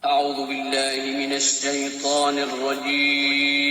أعوذ بالله من الشيطان الرجيم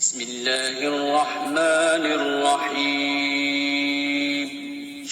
بسم الله الرحمن الرحيم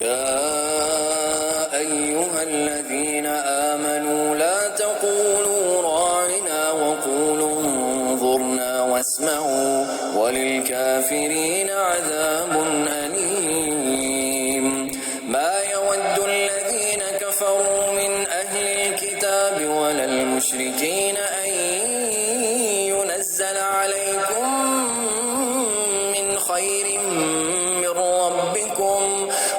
يا أيها الذين آمنوا لا تقولوا راعنا وقولوا انظرنا واسمعوا وللكافرين عذاب أليم ما يود الذين كفروا من أهل الكتاب ولا المشركين أن ينزل عليكم من خير من ربكم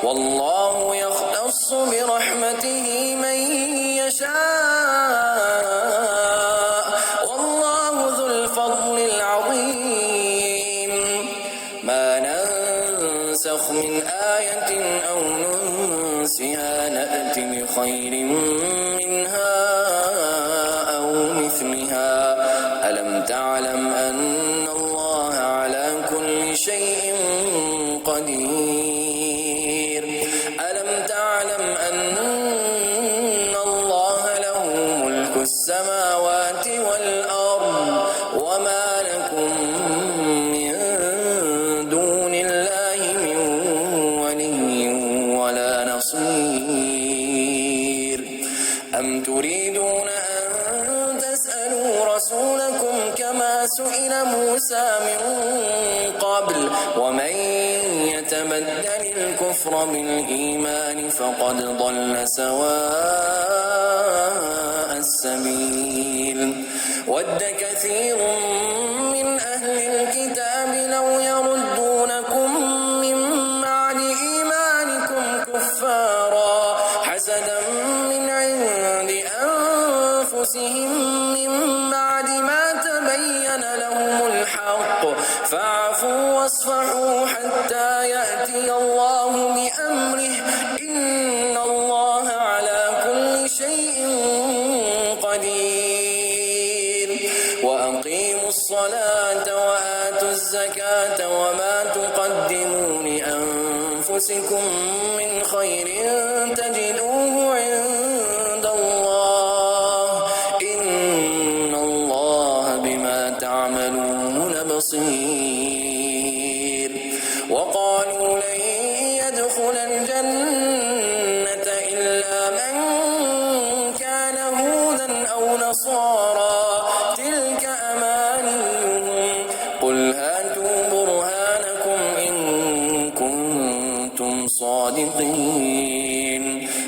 والله يختص برحمته من يشاء والله ذو الفضل العظيم ما ننسخ من آية أو ننسها نأت بخير منها أو مثلها ألم تعلم أن الله على كل شيء قدير ألم تعلم أن الله له ملك السماوات والأرض وما لكم من دون الله من ولي ولا نصير أم تريدون أن تسألوا رسولكم كما سئل موسى من قبل ومن يتبدل الكفر بالإيمان فقد ضل سواء السبيل ود كثير من أهل الكتاب لو يردونكم من بعد إيمانكم كفارا حسدا من عند أنفسهم من بعد ما تبين لهم الحق فاعفوا واصفحوا حتى يأتي الله بأمره إن الله على كل شيء قدير وأقيموا الصلاة وآتوا الزكاة وما تقدموا لأنفسكم من خير تجدوه عند الله إن الله بما تعملون بصير وقالوا لن يدخل الجنة إلا من كان هودا أو نصارى تلك أمانيهم قل هاتوا برهانكم إن كنتم صادقين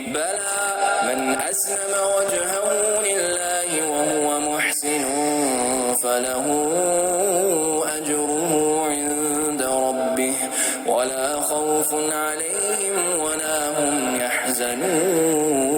بلى من أسلم وجهه لله وهو محسن فله أجره عند ربه ولا خوف عليهم ولا هم يحزنون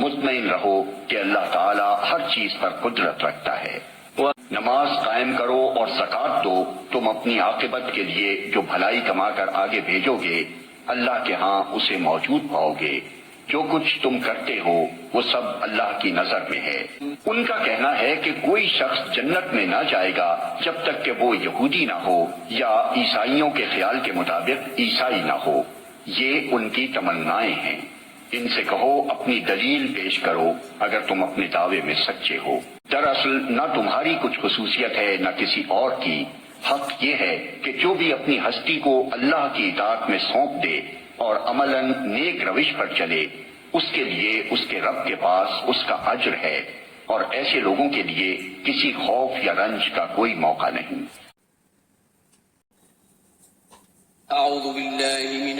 مطمئن رہو کہ اللہ تعالی ہر چیز پر قدرت رکھتا ہے۔ نماز قائم کرو اور زکوٰۃ دو، تم اپنی عاقبت کے لیے جو بھلائی کما کر آگے بھیجو گے اللہ کے ہاں اسے موجود پاؤ گے۔ جو کچھ تم کرتے ہو وہ سب اللہ کی نظر میں ہے۔ ان کا کہنا ہے کہ کوئی شخص جنت میں نہ جائے گا جب تک کہ وہ یہودی نہ ہو یا عیسائیوں کے خیال کے مطابق عیسائی نہ ہو۔ یہ ان کی تمنائیں ہیں۔ ان سے کہو اپنی دلیل پیش کرو اگر تم اپنے دعوے میں سچے ہو۔ دراصل نہ تمہاری کچھ خصوصیت ہے نہ کسی اور کی، حق یہ ہے کہ جو بھی اپنی ہستی کو اللہ کی اطاعت میں سونپ دے اور عملاً نیک روش پر چلے اس کے لیے اس کے رب کے پاس اس کا اجر ہے، اور ایسے لوگوں کے لیے کسی خوف یا رنج کا کوئی موقع نہیں۔ اعوذ باللہ من